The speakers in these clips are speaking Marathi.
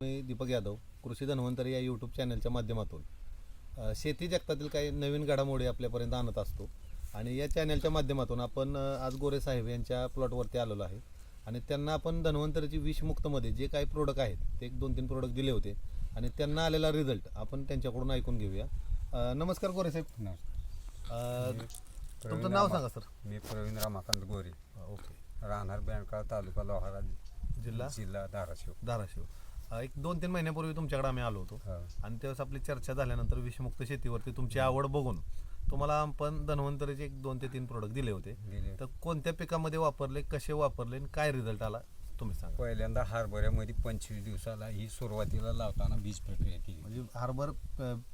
मी दीपक यादव कृषी धन्वंतरी या यूट्यूब चॅनलच्या माध्यमातून शेती जगतातील काही नवीन घडामोडी आपल्यापर्यंत आणत असतो आणि या चॅनलच्या माध्यमातून आपण आज गोरे साहेब यांच्या प्लॉटवरती आलेलो आहे आणि त्यांना आपण धन्वंतरीची विषमुक्तमध्ये जे काही प्रोडक्ट आहेत ते 1-2-3 प्रोडक्ट दिले होते आणि त्यांना आलेला रिझल्ट आपण त्यांच्याकडून ऐकून घेऊया. नमस्कार गोरे साहेब. तुमचं नाव सांगा सर. मी प्रवीण रमाकांत गोरे. ओके. राहणार बँका, तालुका लोहारा, जिल्हा धाराशिव. एक 2-3 महिन्यापूर्वी तुमच्याकडे आम्ही आलो होतो आणि त्यावेळेस आपली चर्चा झाल्यानंतर विषमुक्त शेतीवरती तुमची आवड बघून तुम्हाला आपण धन्वंतरीचे 1-2 ते 3 प्रोडक्ट दिले होते. तर कोणत्या पिकामध्ये वापरले, कसे वापरले आणि काय रिझल्ट आला तुम्ही सांगा. पहिल्यांदा हरभऱ्यामध्ये 25 दिवसाला ही सुरुवातीला लावताना बीज प्रक्रिया केली. म्हणजे हरभर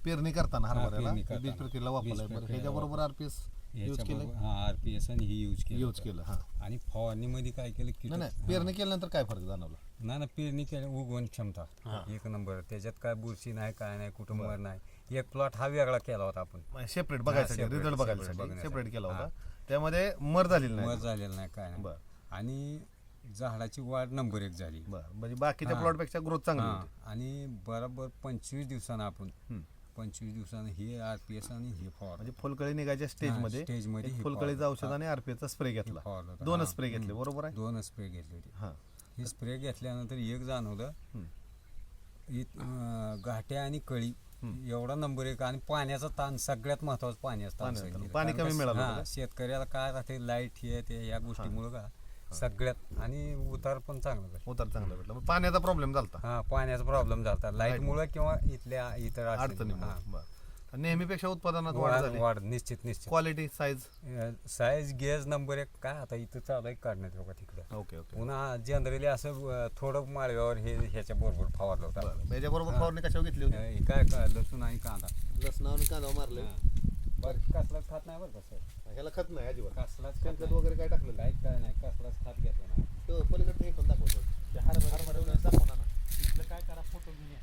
पेरणी करताना हरभऱ्याला बीज प्रक्रियेला वापरलाय. ह्याच्याबरोबर आरपीएस यूज केलं. आरपीएस आणि ही यूज केलं. हां. आणि फवारणीमध्ये काय केलं की नाही पेरणी केल्यानंतर काय फरक जाणवला? ना पेरणी केल्या उगवण क्षमता 1 नंबर. त्याच्यात काय बुरशी नाही, काय नाही, कुटुंब नाही. एक प्लॉट हा वेगळा केला होता आपण सेपरेट बघायसाठी, रिझल्ट बघायसाठी सेपरेट केला होता. त्यामध्ये मर झालेलं नाही काय नाही. आणि झाडाची वाढ नंबर 1 झाली. म्हणजे बाकीच्या प्लॉट पेक्षा ग्रोथ चांगली होती. आणि बरोबर 25 दिवसानं आपण 25 दिवसानं हे आरपीएस आणि हे फवार म्हणजे फुलकळी निघायच्या स्टेजमध्ये फुलकळीचं औषध आणि आरपीएसचा स्प्रे घेतला. 2 स्प्रे घेतले. बरोबर आहे. 2 स्प्रे घेतले होते. हे स्प्रे घेतल्यानंतर एक जाणवलं घाट्या आणि कळी एवढा नंबर 1. आणि पाण्याचा ताण सगळ्यात महत्वाचं पाण्याचं पाणी कमी मिळालं. शेतकऱ्याला काय राहते लाईट हे या गोष्टीमुळे का सगळ्यात. आणि उतार पण चांगला भेटला. पाण्याचा प्रॉब्लेम झाला. पाण्याचा प्रॉब्लेम झाला लाईट मुळे किंवा इतर अडचणी. नेहमीपेक्षा उत्पादनात वाढ निश्चित. Quality, size gauge number 1. काय आता इथं चालू आहे काढण्यात बघा तिकडं. ओके. पुन्हा जनरली असं थोडं माळव्यावर ह्याच्या बरोबर फवारलं होतं. याच्याबरोबर फवारणी कशावर घेतली होती? काय लसूण आणि कांदा. लसूण आणि कांदा मारले. कसलाच खात नाही बरं कसं. ह्याला खत नाही अजिबात. कसलाच खत वगैरे काय टाकलं? काय नाही. कसलाच खात घेतलं नाही. पलीकडे हे पण दाखवतो. दाखवणार ना. तिथलं काय करा, फोटो घेऊन या.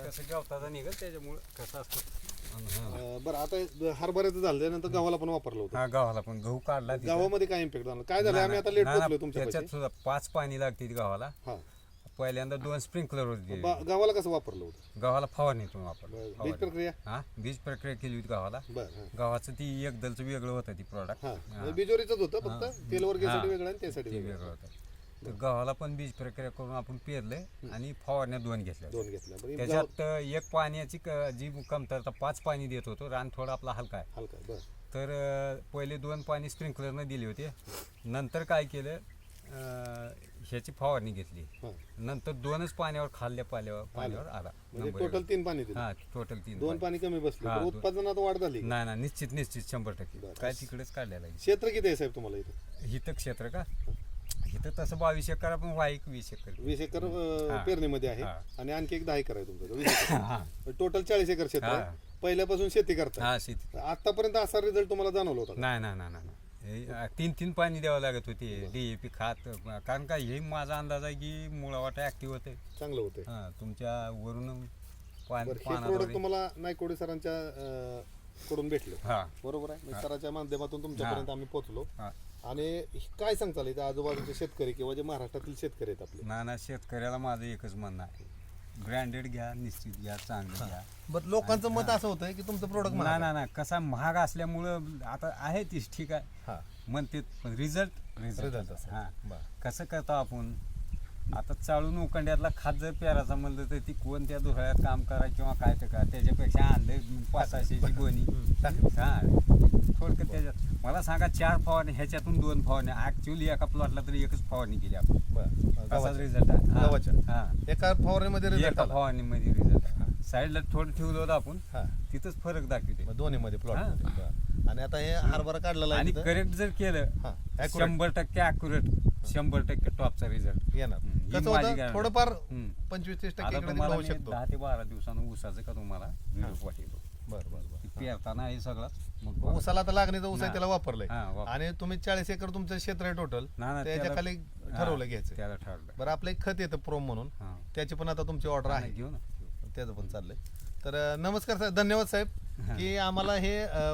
कसं गवताचा निघेल त्याच्यामुळे कसं असतं. बरं आता हरभऱ्याचं झालं त्यानंतर गव्हाला पण वापरलं होतं. गव्हाला पण गहू काढला. गव्हामध्ये काय इम्पॅक्ट झाला? काय झालं आम्ही आता लेट पोहोचलो तुमच्या. त्याच्यात सुद्धा 5 पाणी लागते गव्हाला. पहिल्यांदा 2 स्प्रिंकलर होते. गव्हाला कसं वापरलं होतं? गव्हाला फवारणीतून वापरलं. बीज प्रक्रिया बीज प्रक्रिया केली होती गव्हाला. गव्हाचं ती एकदलचं वेगळं होतं ती प्रोडक्ट. बिजोरीच होतं फक्त तेल वगैरे वेगळं आणि त्यासाठी वेगळं होतं. तर गव्हाला पण बीज प्रक्रिया करून आपण पेरले आणि फवारण्या 2 घेतल्या. त्याच्यात 1 पाण्याची जी कमतरता 5 पाणी देत होतो. रान थोडा आपला हलका आहे. तर पहिले 2 पाणी स्प्रिंकलरने दिले होते. नंतर काय केलं, ह्याची फवारणी घेतली. नंतर 2च पाण्यावर खाल्ल्या पाण्यावर आला. टोटल 3 पाणी दिले. टोटल 3. 2 पाणी कमी बसले. उत्पादनात वाढ झाली नाही. निश्चित 100%. काय तिकडेच काढलेला आहे. क्षेत्र किती आहे साहेब तुम्हाला इथं? हिथं क्षेत्र का इथं तसं 22 एकर आपण 20 एकर 20 एकर पेरणीमध्ये आहे आणि आणखी एक 10 एकर आहे तुमचं. टोटल 40 एकर क्षेत्र आहे. पहिल्यापासून शेती करता. शेती. आतापर्यंत असा रिझल्ट तुम्हाला जाणवला होता? नाही. 3 पाणी द्यावं लागत होते. DAP खात. कारण का हे माझा अंदाज आहे की मुळावाटा ऍक्टिव्ह होते, चांगलं होते. तुमच्या वरून प्रोडक्ट तुम्हाला नायकोडे सरांच्या कडून भेटलं. बरोबर आहे. सरांच्या माध्यमातून तुमच्यापर्यंत आम्ही पोहोचलो. आणि काय सांगताल इथे आजूबाजूचे शेतकरी किंवा जे महाराष्ट्रातील शेतकरी आहेत आपले? ना शेतकऱ्याला माझं एकच म्हणणं आहे, ब्रँडेड घ्या, निश्चित घ्या, चांगलं घ्या. बट लोकांचं मत असं होतं की तुमचं प्रोडक्ट ना कसा महाग असल्यामुळं आता आहे तीच ठीक आहे म्हणते, पण रिझल्ट कसं करतो आपण. आता चालून उकंड्यातला खात जर पेरायचा म्हणलं तर ती कोणत्या दुसऱ्यात काम करा किंवा काय तर करा, त्याच्यापेक्षा आणले 500ची गोणी. थोडक्यात त्याच्यात मला सांगा 4 फवारणी, ह्याच्यातून 2 फवारणी. ऍक्च्युअली एका प्लॉटला तरी 1च फवारणी केली आपण. असाच रिझल्ट आहे. एका फवारणीमध्ये रिझल्ट. साईडला थोडं ठेवलं होतं आपण, तिथंच फरक दाखवते दोन्हीमध्ये प्लॉट. आणि आता हे हरभरा काढलेला आणि करेक्ट जर केलं 100% ॲक्युरेट, 100% टॉपचा रिझल्ट येणार. थोडंफार 25-30% 10 ते 12 दिवसानं ऊसाचं का तुम्हाला व्हिडिओ पाठवतो. बरं. पेरताना हे सगळंच. मग ऊसाला तर लागणीचा ऊस आहे त्याला वापरलंय. आणि तुम्ही 40 एकर तुमचं क्षेत्र आहे टोटल, त्याच्या खाली ठरवलं घ्यायचं. त्याला ठरवलं. बरं आपलं एक खत येतं प्रोम म्हणून, त्याची पण आता तुमची ऑर्डर आहे. घेऊ ना, त्याचं पण चाललंय. तर नमस्कार साहेब, धन्यवाद साहेब की आम्हाला हे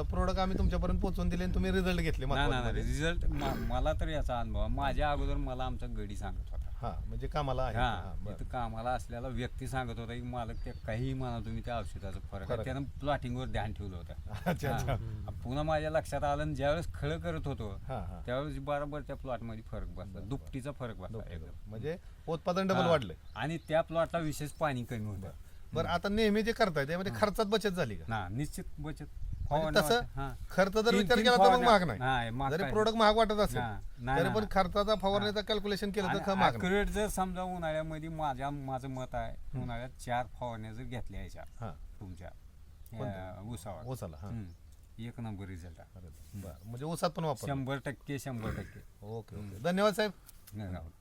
प्रोडक्ट आम्ही तुमच्यापर्यंत पोहोचवून दिले आणि तुम्ही रिझल्ट घेतले नाही महत्त्वाचं म्हणजे. रिझल्ट मला तर याचा अनुभव आहे. माझ्या अगोदर मला आमचा गडी सांगत होता हा म्हणजे कामाला आहे हा हा, बरं. इथं कामाला असलेला व्यक्ती सांगत होता की मालक ते काहीही म्हणा तुम्ही त्या औषधाचा फरक फरक आहे त्यानं प्लॉटिंगवर ध्यान ठेवलं होतं अच्छा अच्छा हा. पुन्हा माझ्या लक्षात आलं आणि ज्यावेळेस खळं करत होतो हा हा त्यावेळेस बरोबर त्या प्लॉटमध्ये फरक बसला दुपटीचा फरक बसला एकदम म्हणजे उत्पादन डबल हा. वाढले. आणि त्या प्लॉटला विशेष पाणी कमी होतं बरं आता नेहमी जे करताय त्यामध्ये खर्चात बचत झाली का? ना निश्चित बचत म्हणजे तसं हा. खर्च जर तीन- विचार तीन केला तर मग फवारण्या- महाग नाही, नाही महाग जरी काय प्रोडक्ट महाग वाटत असेल हा. नाही, तरी नाही, पण नाही. खर्चाचा फवारणीचा कॅल्क्युलेशन केलं तर महाग नाही. अॅक्युरेट जर समजा उन्हाळ्यामध्ये माझं मत आहे उन्हाळ्यात 4 फवारण्या जर घेतल्या याच्या हा तुमच्या कोणत्या? उसावर ओसाला हा एक नंबर रिझल्ट आहे बरं म्हणजे ओसात पण वापर 100% 100% ओके ओके धन्यवाद साहेब. धन्यवाद